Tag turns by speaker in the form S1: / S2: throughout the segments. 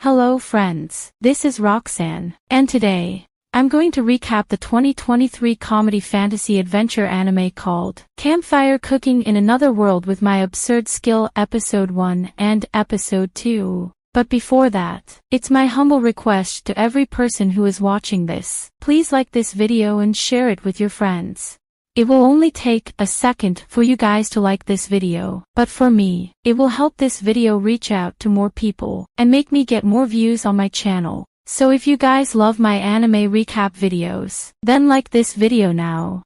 S1: Hello friends, this is Roxanne, and today, I'm going to recap the 2023 comedy fantasy adventure anime called Campfire Cooking in Another World with My Absurd Skill Episode 1 and Episode 2. But before that, it's my humble request to every person who is watching this, please like this video and share it with your friends. It will only take a second for you guys to like this video, but for me, it will help this video reach out to more people and make me get more views on my channel. So if you guys love my anime recap videos, then like this video now.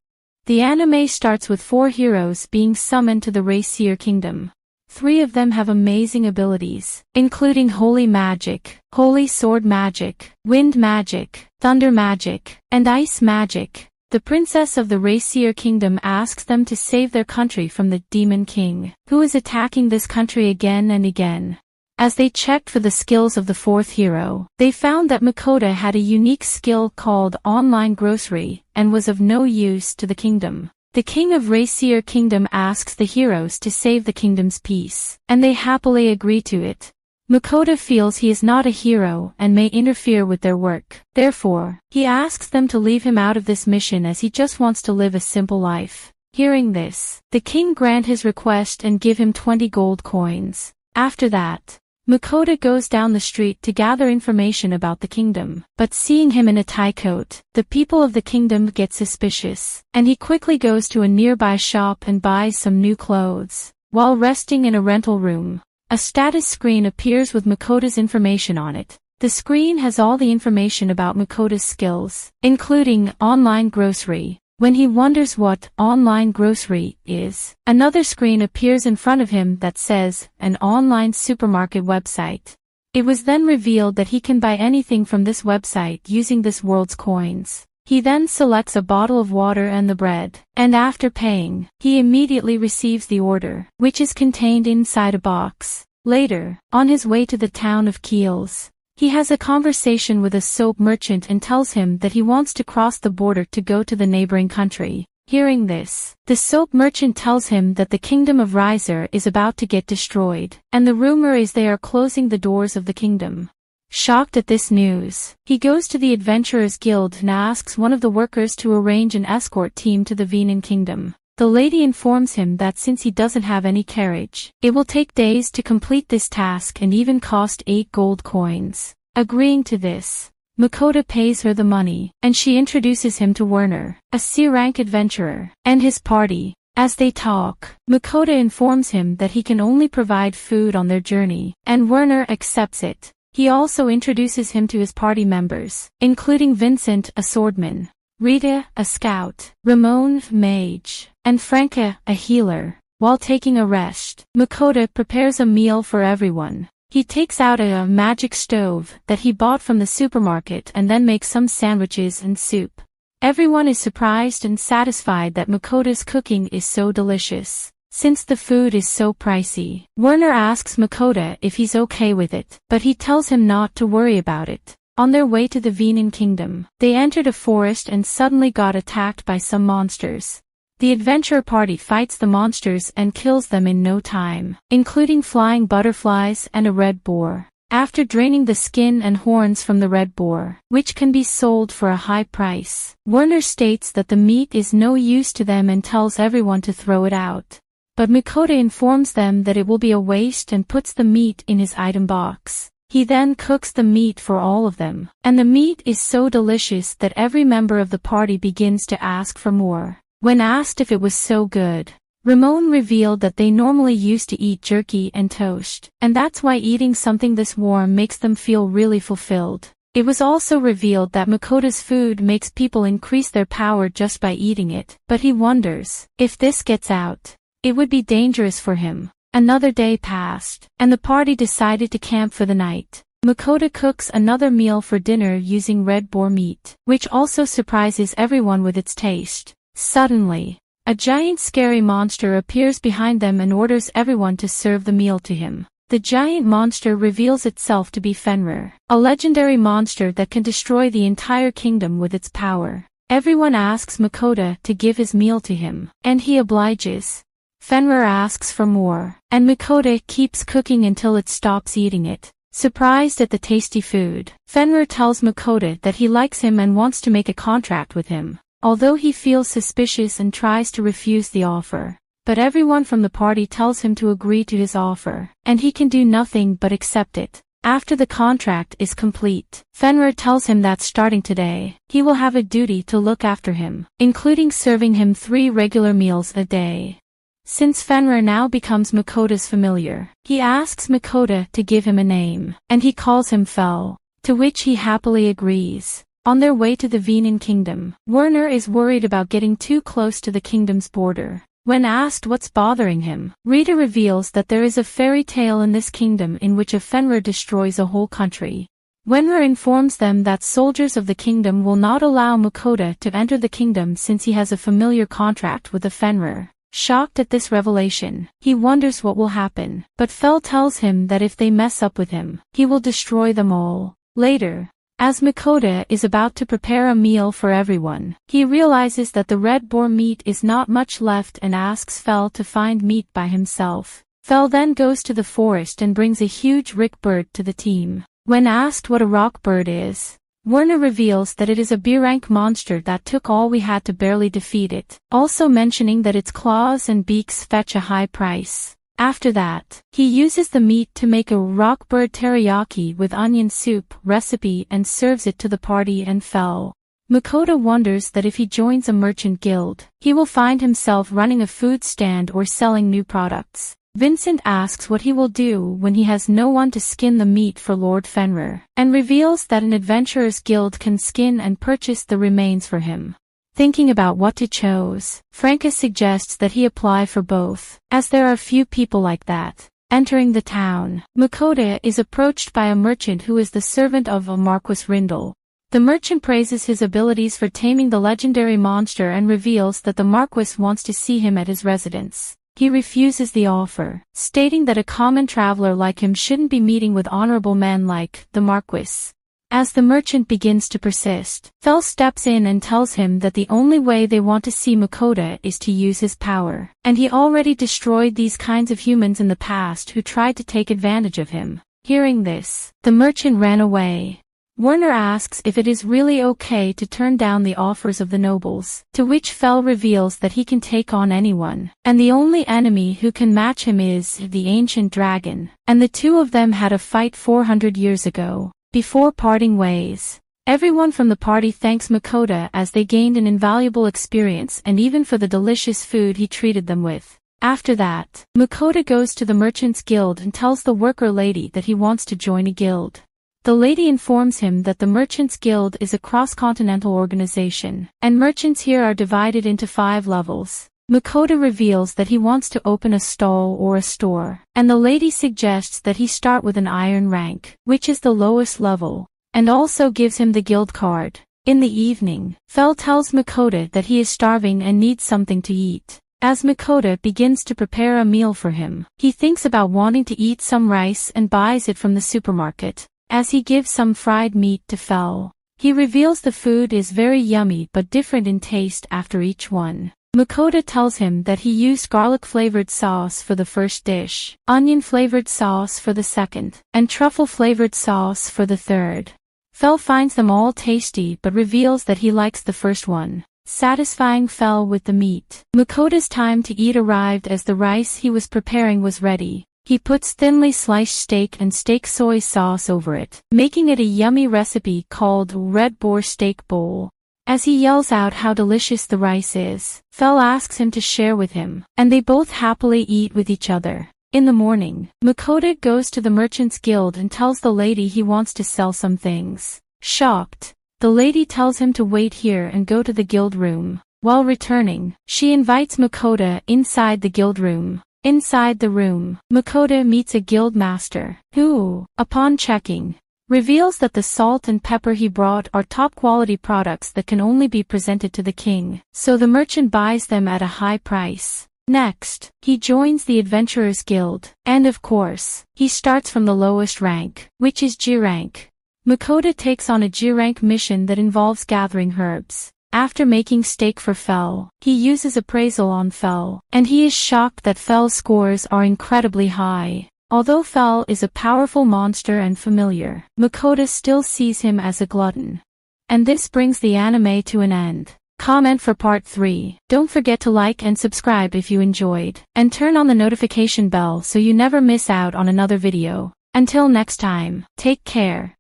S1: The anime starts with 4 heroes being summoned to the Racier Kingdom. 3 of them have amazing abilities, including holy magic, holy sword magic, wind magic, thunder magic, and ice magic. The princess of the Racier Kingdom asks them to save their country from the Demon King, who is attacking this country again and again. As they checked for the skills of the 4th hero, they found that Makoto had a unique skill called Online Grocery, and was of no use to the kingdom. The king of Racier Kingdom asks the heroes to save the kingdom's peace, and they happily agree to it. Makoto feels he is not a hero and may interfere with their work. Therefore, he asks them to leave him out of this mission as he just wants to live a simple life. Hearing this, the king grants his request and give him 20 gold coins. After that, Makoto goes down the street to gather information about the kingdom, but seeing him in a tie coat, the people of the kingdom get suspicious, and he quickly goes to a nearby shop and buys some new clothes. While resting in a rental room, a status screen appears with Makoto's information on it. The screen has all the information about Makoto's skills, including Online Grocery. When he wonders what Online Grocery is, another screen appears in front of him that says, an online supermarket website. It was then revealed that he can buy anything from this website using this world's coins. He then selects a bottle of water and the bread, and after paying, he immediately receives the order, which is contained inside a box. Later, on his way to the town of Keels, he has a conversation with a soap merchant and tells him that he wants to cross the border to go to the neighboring country. Hearing this, the soap merchant tells him that the kingdom of Racier is about to get destroyed, and the rumor is they are closing the doors of the kingdom. Shocked at this news, he goes to the Adventurers Guild and asks one of the workers to arrange an escort team to the Venan Kingdom. The lady informs him that since he doesn't have any carriage, it will take days to complete this task and even cost 8 gold coins. Agreeing to this, Makoto pays her the money, and she introduces him to Werner, a C-rank adventurer, and his party. As they talk, Makoto informs him that he can only provide food on their journey, and Werner accepts it. He also introduces him to his party members, including Vincent, a swordman, Rita, a scout, Ramon, mage, and Franca, a healer. While taking a rest, Makoto prepares a meal for everyone. He takes out a magic stove that he bought from the supermarket and then makes some sandwiches and soup. Everyone is surprised and satisfied that Makoto's cooking is so delicious. Since the food is so pricey, Werner asks Makoto if he's okay with it, but he tells him not to worry about it. On their way to the Venan Kingdom, they entered a forest and suddenly got attacked by some monsters. The adventure party fights the monsters and kills them in no time, including flying butterflies and a red boar. After draining the skin and horns from the red boar, which can be sold for a high price, Werner states that the meat is no use to them and tells everyone to throw it out. But Makoto informs them that it will be a waste and puts the meat in his item box. He then cooks the meat for all of them, and the meat is so delicious that every member of the party begins to ask for more. When asked if it was so good, Ramon revealed that they normally used to eat jerky and toast, and that's why eating something this warm makes them feel really fulfilled. It was also revealed that Makoto's food makes people increase their power just by eating it, but he wonders, if this gets out, it would be dangerous for him. Another day passed, and the party decided to camp for the night. Makoto cooks another meal for dinner using red boar meat, which also surprises everyone with its taste. Suddenly, a giant scary monster appears behind them and orders everyone to serve the meal to him. The giant monster reveals itself to be Fenrir, a legendary monster that can destroy the entire kingdom with its power. Everyone asks Makoto to give his meal to him, and he obliges. Fenrir asks for more, and Makoto keeps cooking until it stops eating it. Surprised at the tasty food, Fenrir tells Makoto that he likes him and wants to make a contract with him, although he feels suspicious and tries to refuse the offer. But everyone from the party tells him to agree to his offer, and he can do nothing but accept it. After the contract is complete, Fenrir tells him that starting today, he will have a duty to look after him, including serving him 3 regular meals a day. Since Fenrir now becomes Makoto's familiar, he asks Makoto to give him a name, and he calls him Fel, to which he happily agrees. On their way to the Venan kingdom, Werner is worried about getting too close to the kingdom's border. When asked what's bothering him, Rita reveals that there is a fairy tale in this kingdom in which a Fenrir destroys a whole country. Werner informs them that soldiers of the kingdom will not allow Makoto to enter the kingdom since he has a familiar contract with the Fenrir. Shocked at this revelation, he wonders what will happen, but Fel tells him that if they mess up with him, he will destroy them all. Later, as Makoto is about to prepare a meal for everyone, he realizes that the red boar meat is not much left and asks Fel to find meat by himself. Fel then goes to the forest and brings a huge rick bird to the team. When asked what a rock bird is, Werner reveals that it is a B-rank monster that took all we had to barely defeat it, also mentioning that its claws and beaks fetch a high price. After that, he uses the meat to make a rock bird teriyaki with onion soup recipe and serves it to the party and Fel. Makoto wonders that if he joins a merchant guild, he will find himself running a food stand or selling new products. Vincent asks what he will do when he has no one to skin the meat for Lord Fenrir, and reveals that an adventurer's guild can skin and purchase the remains for him. Thinking about what to choose, Franca suggests that he apply for both, as there are few people like that. Entering the town, Makoto is approached by a merchant who is the servant of a Marquis Rindle. The merchant praises his abilities for taming the legendary monster and reveals that the Marquis wants to see him at his residence. He refuses the offer, stating that a common traveler like him shouldn't be meeting with honorable men like the Marquis. As the merchant begins to persist, Fel steps in and tells him that the only way they want to see Makoto is to use his power, and he already destroyed these kinds of humans in the past who tried to take advantage of him. Hearing this, the merchant ran away. Werner asks if it is really okay to turn down the offers of the nobles, to which Fel reveals that he can take on anyone, and the only enemy who can match him is the ancient dragon, and the two of them had a fight 400 years ago. Before parting ways, everyone from the party thanks Makoto as they gained an invaluable experience and even for the delicious food he treated them with. After that, Makoto goes to the Merchants Guild and tells the worker lady that he wants to join a guild. The lady informs him that the Merchants Guild is a cross-continental organization, and merchants here are divided into 5 levels. Makoto reveals that he wants to open a stall or a store, and the lady suggests that he start with an iron rank, which is the lowest level, and also gives him the guild card. In the evening, Fel tells Makoto that he is starving and needs something to eat. As Makoto begins to prepare a meal for him, he thinks about wanting to eat some rice and buys it from the supermarket. As he gives some fried meat to Fel, he reveals the food is very yummy but different in taste after each one. Makoto tells him that he used garlic-flavored sauce for the first dish, onion-flavored sauce for the second, and truffle-flavored sauce for the third. Fel finds them all tasty but reveals that he likes the first one, satisfying Fel with the meat. Makoto's time to eat arrived as the rice he was preparing was ready. He puts thinly sliced steak and steak soy sauce over it, making it a yummy recipe called Red Boar Steak Bowl. As he yells out how delicious the rice is, Fel asks him to share with him, and they both happily eat with each other. In the morning, Makoto goes to the Merchants Guild and tells the lady he wants to sell some things. Shocked, the lady tells him to wait here and go to the guild room. While returning, she invites Makoto inside the guild room. Inside the room, Makoto meets a guild master, who, upon checking, reveals that the salt and pepper he brought are top-quality products that can only be presented to the king, so the merchant buys them at a high price. Next, he joins the Adventurers Guild, and of course, he starts from the lowest rank, which is G rank. Makoto takes on a G rank mission that involves gathering herbs. After making steak for Fel, he uses appraisal on Fel, and he is shocked that Fel's scores are incredibly high. Although Fowl is a powerful monster and familiar, Makoto still sees him as a glutton. And this brings the anime to an end. Comment for part 3. Don't forget to like and subscribe if you enjoyed, and turn on the notification bell so you never miss out on another video. Until next time, take care.